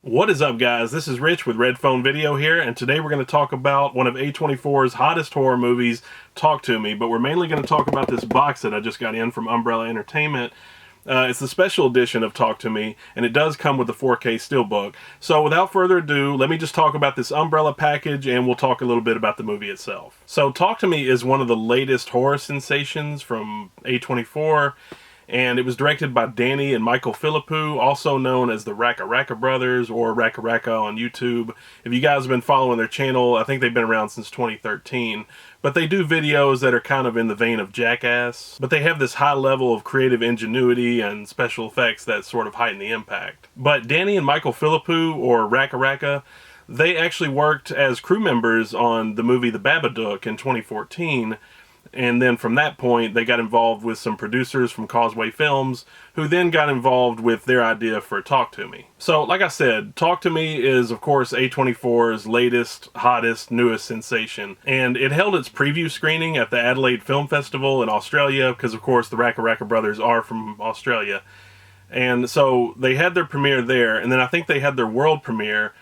What is up, guys? This is Rich with Red Phone Video here, and today we're going to talk about one of A24's hottest horror movies, Talk to Me, but we're mainly going to talk about this box that I just got in from Umbrella Entertainment. It's the special edition of Talk to Me, and it does come with the 4K Steelbook. So without further ado, let me just talk about this Umbrella package, and we'll talk a little bit about the movie itself. So Talk to Me is one of the latest horror sensations from A24, and it was directed by Danny and Michael Philippou, also known as the Raka Raka Brothers or Raka Raka on YouTube. If you guys have been following their channel, I think they've been around since 2013. But they do videos that are kind of in the vein of Jackass. But they have this high level of creative ingenuity and special effects that sort of heighten the impact. But Danny and Michael Philippou, or Raka Raka, they actually worked as crew members on the movie The Babadook in 2014. And then from that point, they got involved with some producers from Causeway Films, who then got involved with their idea for Talk to Me. So, like I said, Talk to Me is, of course, A24's latest, hottest, newest sensation. And it held its preview screening at the Adelaide Film Festival in Australia, because, of course, the Raka Raka Brothers are from Australia. And so they had their premiere there, and then I think they had their world premiere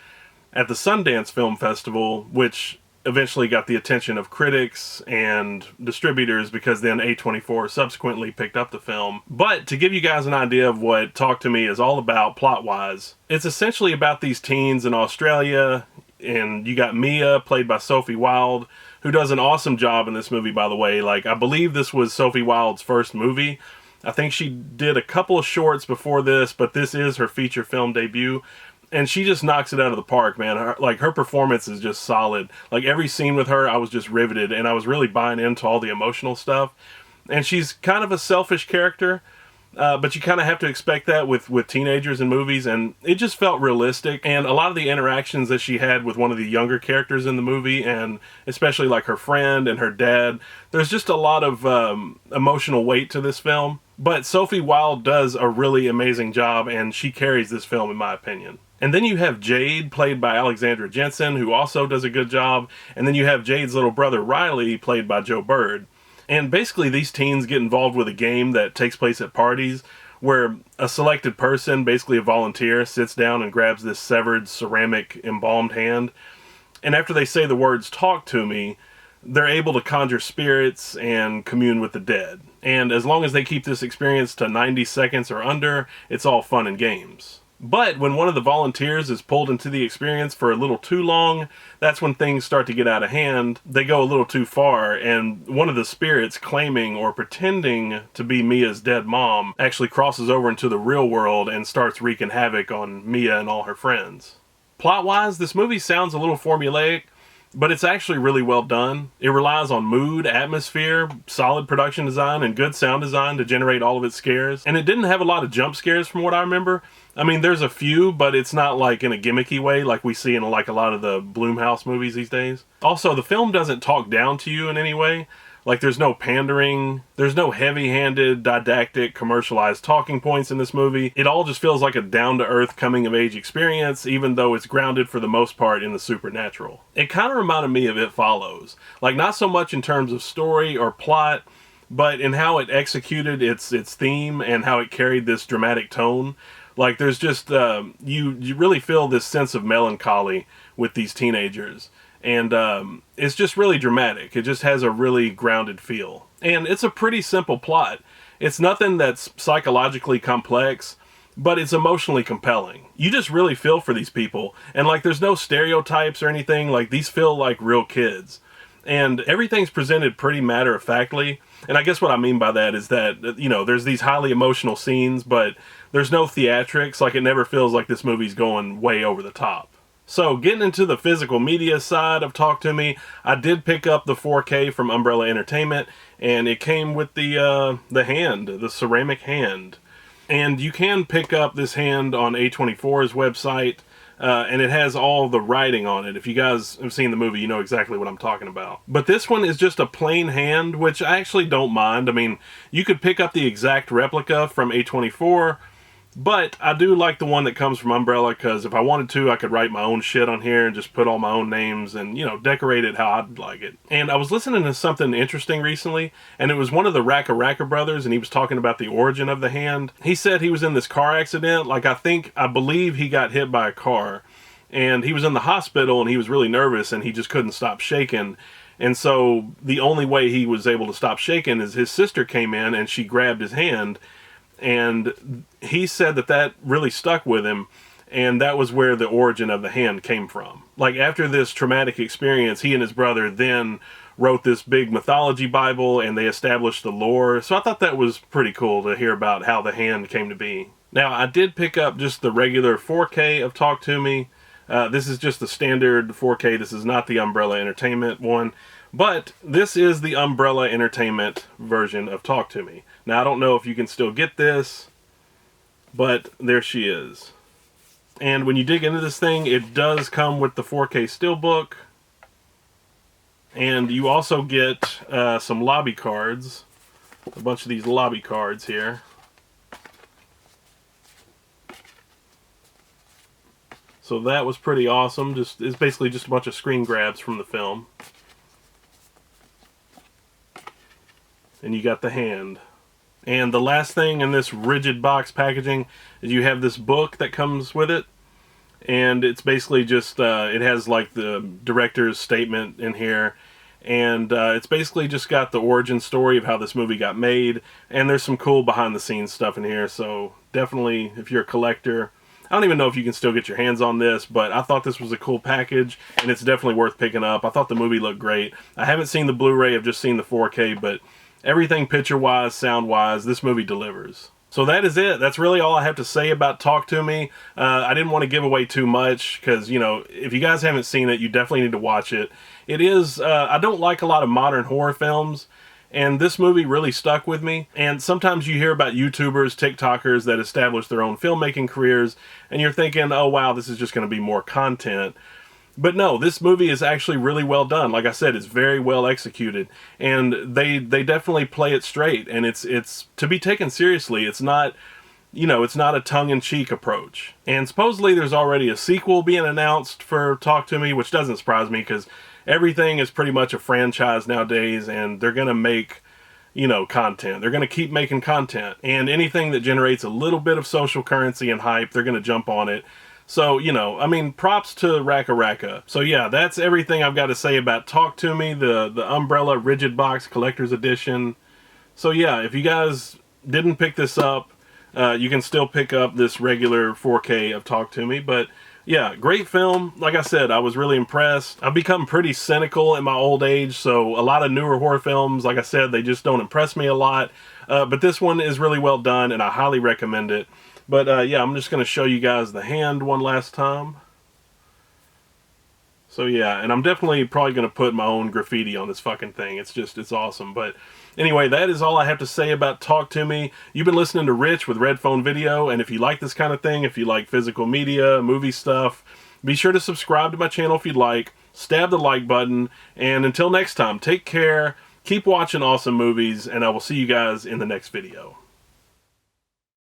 at the Sundance Film Festival, which eventually got the attention of critics and distributors because then A24 subsequently picked up the film. But to give you guys an idea of what Talk to Me is all about plot-wise, it's essentially about these teens in Australia, and you got Mia, played by Sophie Wilde, who does an awesome job in this movie, by the way. Like, I believe this was Sophie Wilde's first movie. I think she did a couple of shorts before this, but this is her feature film debut. And she just knocks it out of the park, man. Her performance is just solid. Like, every scene with her, I was just riveted, and I was really buying into all the emotional stuff. And she's kind of a selfish character, but you kind of have to expect that with teenagers in movies, and it just felt realistic. And a lot of the interactions that she had with one of the younger characters in the movie, and especially like her friend and her dad, there's just a lot of emotional weight to this film. But Sophie Wilde does a really amazing job, and she carries this film, in my opinion. And then you have Jade, played by Alexandra Jensen, who also does a good job. And then you have Jade's little brother, Riley, played by Joe Bird. And basically these teens get involved with a game that takes place at parties where a selected person, basically a volunteer, sits down and grabs this severed ceramic embalmed hand. And after they say the words, "Talk to me," they're able to conjure spirits and commune with the dead. And as long as they keep this experience to 90 seconds or under, it's all fun and games. But when one of the volunteers is pulled into the experience for a little too long, that's when things start to get out of hand. They go a little too far, and one of the spirits claiming or pretending to be Mia's dead mom actually crosses over into the real world and starts wreaking havoc on Mia and all her friends. Plot-wise, this movie sounds a little formulaic, but it's actually really well done. It relies on mood, atmosphere, solid production design, and good sound design to generate all of its scares. And it didn't have a lot of jump scares from what I remember. I mean, there's a few, but it's not like in a gimmicky way like we see in like a lot of the Blumhouse movies these days. Also, the film doesn't talk down to you in any way. Like, there's no pandering, there's no heavy-handed, didactic, commercialized talking points in this movie. It all just feels like a down-to-earth coming-of-age experience, even though it's grounded for the most part in the supernatural. It kind of reminded me of It Follows. Like, not so much in terms of story or plot, but in how it executed its theme and how it carried this dramatic tone. Like, there's just, you really feel this sense of melancholy with these teenagers. And it's just really dramatic. It just has a really grounded feel. And it's a pretty simple plot. It's nothing that's psychologically complex, but it's emotionally compelling. You just really feel for these people. And like, there's no stereotypes or anything. Like, these feel like real kids. And everything's presented pretty matter-of-factly. And I guess what I mean by that is that, you know, there's these highly emotional scenes, but there's no theatrics. Like, it never feels like this movie's going way over the top. So, getting into the physical media side of Talk to Me, I did pick up the 4K from Umbrella Entertainment, and it came with the hand, the ceramic hand. And you can pick up this hand on A24's website, and it has all the writing on it. If you guys have seen the movie, you know exactly what I'm talking about. But this one is just a plain hand, which I actually don't mind. I mean, you could pick up the exact replica from A24, But I do like the one that comes from Umbrella, because if I wanted to, I could write my own shit on here and just put all my own names and, you know, decorate it how I'd like it. And I was listening to something interesting recently, and it was one of the Racka brothers, and he was talking about the origin of the hand. He said he was in this car accident. Like, I believe he got hit by a car, and he was in the hospital, and he was really nervous, and he just couldn't stop shaking. And so the only way he was able to stop shaking is his sister came in, and she grabbed his hand. And he said that really stuck with him, and that was where the origin of the hand came from. Like, after this traumatic experience, he and his brother then wrote this big mythology Bible, and they established the lore. So I thought that was pretty cool to hear about how the hand came to be. Now, I did pick up just the regular 4K of Talk to Me. This is just the standard 4K. This is not the Umbrella Entertainment one. But this is the Umbrella Entertainment version of Talk to Me. Now, I don't know if you can still get this, but there she is. And when you dig into this thing, it does come with the 4K Steelbook. And you also get some lobby cards. A bunch of these lobby cards here. So that was pretty awesome. It's basically just a bunch of screen grabs from the film. And you got the hand. And the last thing in this rigid box packaging is you have this book that comes with it. And it's basically just, it has like the director's statement in here. And it's basically just got the origin story of how this movie got made. And there's some cool behind the scenes stuff in here. So definitely, if you're a collector, I don't even know if you can still get your hands on this, but I thought this was a cool package, and it's definitely worth picking up. I thought the movie looked great. I haven't seen the Blu-ray, I've just seen the 4K, but everything picture-wise, sound-wise, this movie delivers. So that is it. That's really all I have to say about Talk to Me. I didn't want to give away too much because, you know, if you guys haven't seen it, you definitely need to watch it. It is, I don't like a lot of modern horror films, and this movie really stuck with me. And sometimes you hear about YouTubers, TikTokers that establish their own filmmaking careers, and you're thinking, oh wow, this is just going to be more content. But no, this movie is actually really well done. Like I said, it's very well executed, and they definitely play it straight, and it's to be taken seriously. It's not, you know, it's not a tongue-in-cheek approach. And supposedly there's already a sequel being announced for Talk to Me, which doesn't surprise me because everything is pretty much a franchise nowadays, and they're going to make, you know, content. They're going to keep making content, and anything that generates a little bit of social currency and hype, they're going to jump on it. So, you know, I mean, props to Racka. So yeah, that's everything I've got to say about Talk to Me, the Umbrella Rigid Box Collector's Edition. So yeah, if you guys didn't pick this up, you can still pick up this regular 4K of Talk to Me. But yeah, great film. Like I said, I was really impressed. I've become pretty cynical in my old age, so a lot of newer horror films, like I said, they just don't impress me a lot. But this one is really well done, and I highly recommend it. But yeah, I'm just going to show you guys the hand one last time. So yeah, and I'm definitely probably going to put my own graffiti on this fucking thing. It's awesome. But anyway, that is all I have to say about Talk to Me. You've been listening to Rich with Red Phone Video, and if you like this kind of thing, if you like physical media, movie stuff, be sure to subscribe to my channel if you'd like, stab the like button, and until next time, take care, keep watching awesome movies, and I will see you guys in the next video.